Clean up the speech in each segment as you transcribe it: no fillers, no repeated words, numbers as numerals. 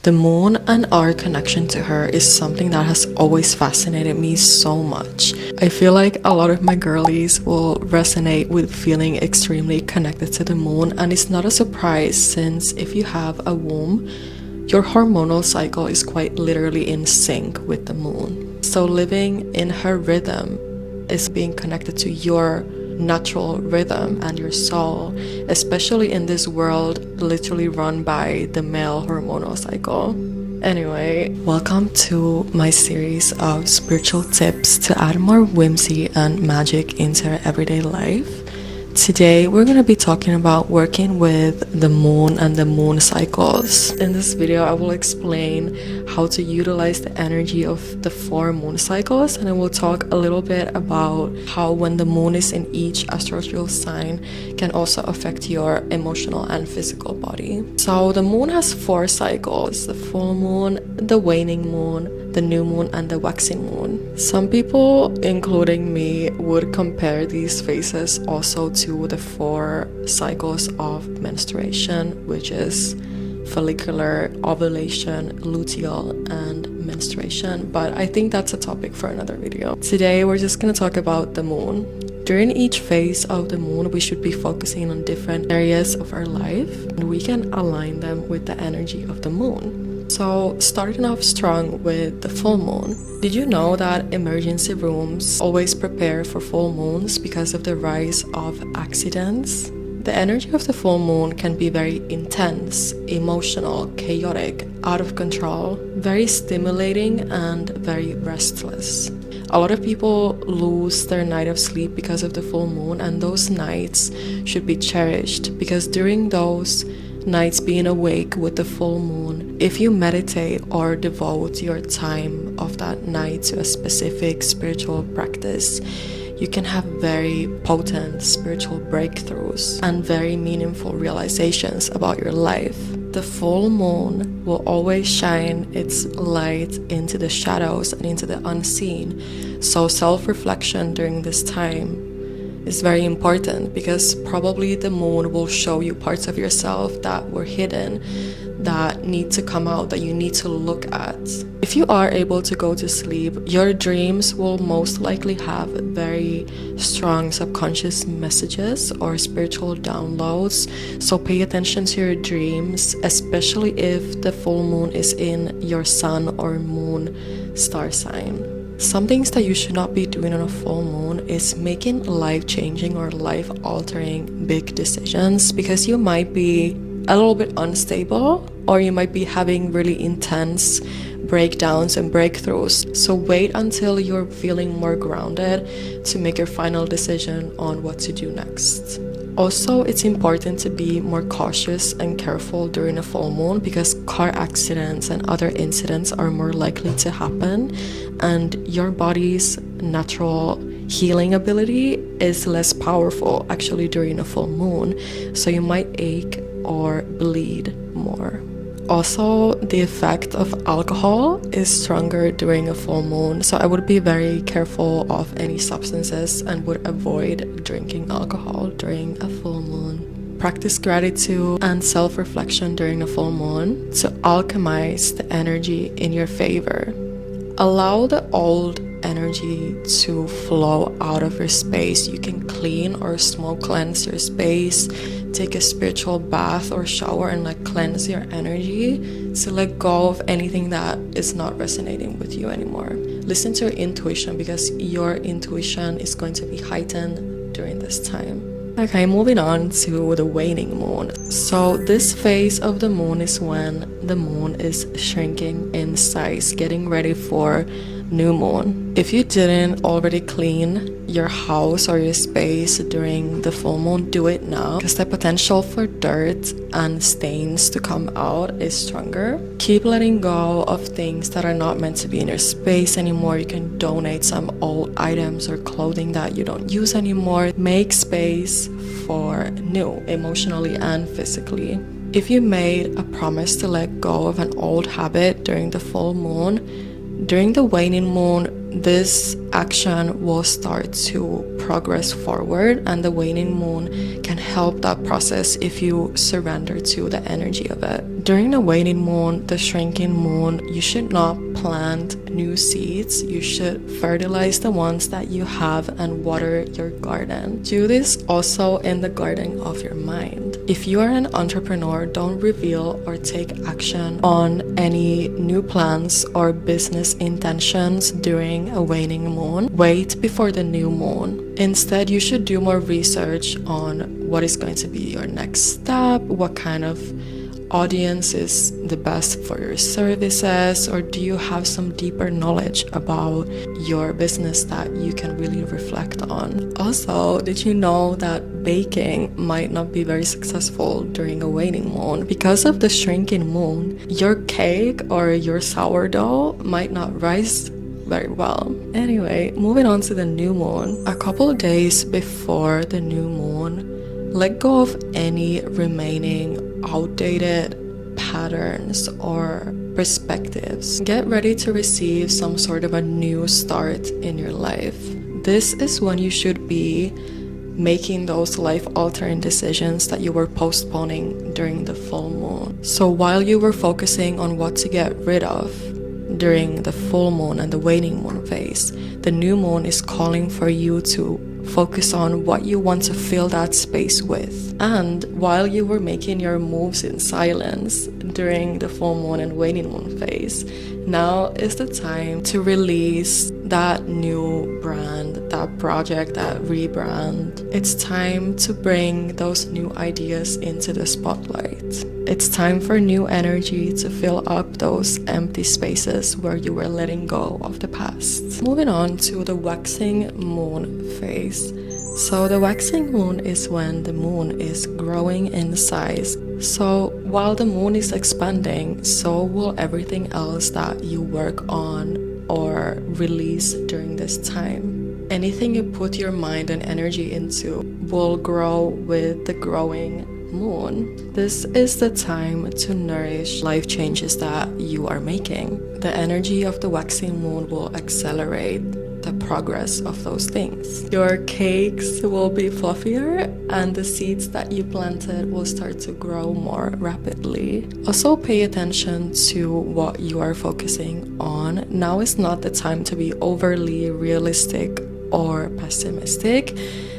The moon and our connection to her is something that has always fascinated me so much. I feel like a lot of my girlies will resonate with feeling extremely connected to the moon, and it's not a surprise since if you have a womb, your hormonal cycle is quite literally in sync with the moon. So living in her rhythm is being connected to your natural rhythm and your soul, especially in this world literally run by the male hormonal cycle. Anyway, welcome to my series of spiritual tips to add more whimsy and magic into our everyday life. Today we're going to be talking about working with the moon and the moon cycles. In this video I will explain how to utilize the energy of the 4 moon cycles, and I will talk a little bit about how when the moon is in each astrological sign can also affect your emotional and physical body. So the moon has 4 cycles: the full moon, the waning moon, the new moon, and the waxing moon. Some people, including me, would compare these phases also to the 4 cycles of menstruation, which is follicular, ovulation, luteal, and menstruation, but I think that's a topic for another video. Today we're just going to talk about the moon. During each phase of the moon, we should be focusing on different areas of our life, and we can align them with the energy of the moon. So starting off strong with the full moon. Did you know that emergency rooms always prepare for full moons because of the rise of accidents? The energy of the full moon can be very intense, emotional, chaotic, out of control, very stimulating, and very restless. A lot of people lose their night of sleep because of the full moon, and those nights should be cherished because during those nights being awake with the full moon, if you meditate or devote your time of that night to a specific spiritual practice, you can have very potent spiritual breakthroughs and very meaningful realizations about your life. The full moon will always shine its light into the shadows and into the unseen. So self-reflection during this time is very important because probably the moon will show you parts of yourself that were hidden, that need to come out, that you need to look at. If you are able to go to sleep, your dreams will most likely have very strong subconscious messages or spiritual downloads. So pay attention to your dreams, especially if the full moon is in your sun or moon star sign. Some things that you should not be doing on a full moon is making life-changing or life-altering big decisions, because you might be a little bit unstable or you might be having really intense breakdowns and breakthroughs. So wait until you're feeling more grounded to make your final decision on what to do next. Also, it's important to be more cautious and careful during a full moon because car accidents and other incidents are more likely to happen, and your body's natural healing ability is less powerful actually during a full moon, so you might ache or bleed more. Also, the effect of alcohol is stronger during a full moon, so I would be very careful of any substances and would avoid drinking alcohol during a full moon. Practice gratitude and self-reflection during a full moon to alchemize the energy in your favor. Allow the old energy to flow out of your space. You can clean or smoke cleanse your space, take a spiritual bath or shower and cleanse your energy to let go of anything that is not resonating with you anymore. Listen to your intuition because your intuition is going to be heightened during this time. Okay, moving on to the waning moon. So this phase of the moon is when the moon is shrinking in size, getting ready for new moon. If you didn't already clean your house or your space during the full moon, do it now because the potential for dirt and stains to come out is stronger. Keep letting go of things that are not meant to be in your space anymore. You can donate some old items or clothing that you don't use anymore. Make space for new, emotionally and physically. If you made a promise to let go of an old habit during the full moon, During the waning moon, this action will start to progress forward, and the waning moon can help that process if you surrender to the energy of it. During the waning moon, the shrinking moon, you should not plant new seeds. You should fertilize the ones that you have and water your garden. Do this also in the garden of your mind. If you are an entrepreneur, don't reveal or take action on any new plans or business intentions during a waning moon. Wait before the new moon. Instead, you should do more research on what is going to be your next step, what kind of audience is the best for your services, or do you have some deeper knowledge about your business that you can really reflect on? Also, did you know that baking might not be very successful during a waning moon? Because of the shrinking moon, your cake or your sourdough might not rise very well. Anyway, moving on to the new moon. A couple of days before the new moon, let go of any remaining outdated patterns or perspectives. Get ready to receive some sort of a new start in your life. This is when you should be making those life-altering decisions that you were postponing during the full moon. So while you were focusing on what to get rid of during the full moon and the waning moon phase, the new moon is calling for you to focus on what you want to fill that space with. And while you were making your moves in silence during the full moon and waning moon phase, now is the time to release that new brand, that project, that rebrand. It's time to bring those new ideas into the spotlight. It's time for new energy to fill up those empty spaces where you were letting go of the past. Moving on to the waxing moon phase. So the waxing moon is when the moon is growing in size. So while the moon is expanding, so will everything else that you work on or release during this time. Anything you put your mind and energy into will grow with the growing moon. This is the time to nourish life changes that you are making. The energy of the waxing moon will accelerate the progress of those things. Your cakes will be fluffier and the seeds that you planted will start to grow more rapidly. Also pay attention to what you are focusing on. Now is not the time to be overly realistic or pessimistic.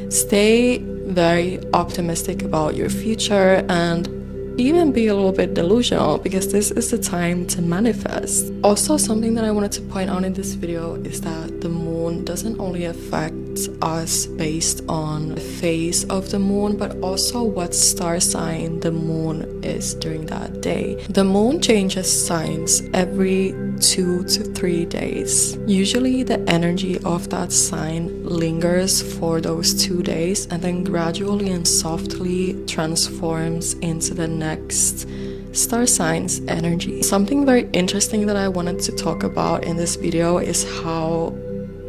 Stay very optimistic about your future and even be a little bit delusional, because this is the time to manifest. Also, something that I wanted to point out in this video is that the moon doesn't only affect us based on the phase of the moon, but also what star sign the moon is during that day. The moon changes signs every 2 to 3 days. Usually the energy of that sign lingers for those 2 days and then gradually and softly transforms into the next star signs energy. Something very interesting that I wanted to talk about in this video is how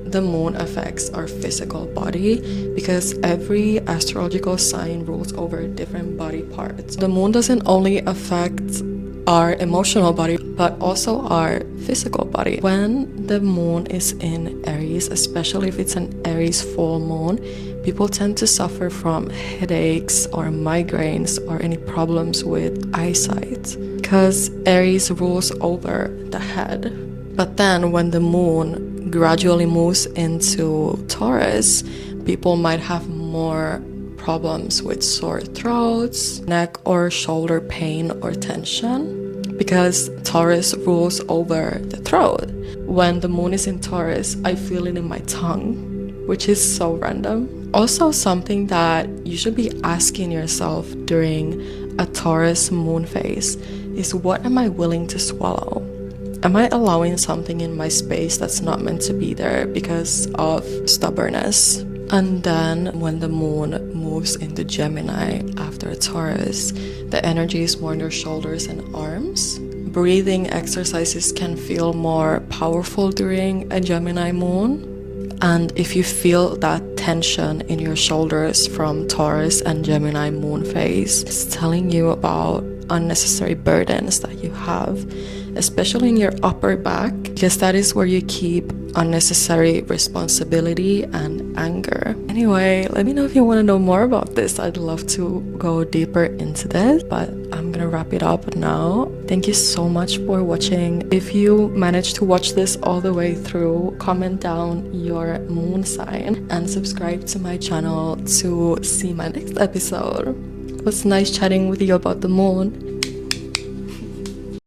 the moon affects our physical body, because every astrological sign rules over different body parts. The moon doesn't only affect our emotional body, but also our physical body. When the moon is in Aries, especially if it's an Aries full moon, people tend to suffer from headaches or migraines or any problems with eyesight, because Aries rules over the head. But then when the moon gradually moves into Taurus, people might have more problems with sore throats, neck or shoulder pain or tension, because Taurus rules over the throat. When the moon is in Taurus, I feel it in my tongue, which is so random. Also, something that you should be asking yourself during a Taurus moon phase is, what am I willing to swallow? Am I allowing something in my space that's not meant to be there because of stubbornness? And then when the moon moves into Gemini after Taurus, the energy is more in your shoulders and arms. Breathing exercises can feel more powerful during a Gemini moon. And if you feel that tension in your shoulders from Taurus and Gemini moon phase, it's telling you about unnecessary burdens that you have, especially in your upper back, because that is where you keep unnecessary responsibility and anger. Anyway, let me know if you want to know more about this. I'd love to go deeper into this, but I'm gonna wrap it up now. Thank you so much for watching. If you managed to watch this all the way through, comment down your moon sign and subscribe to my channel to see my next episode. It was nice chatting with you about the moon.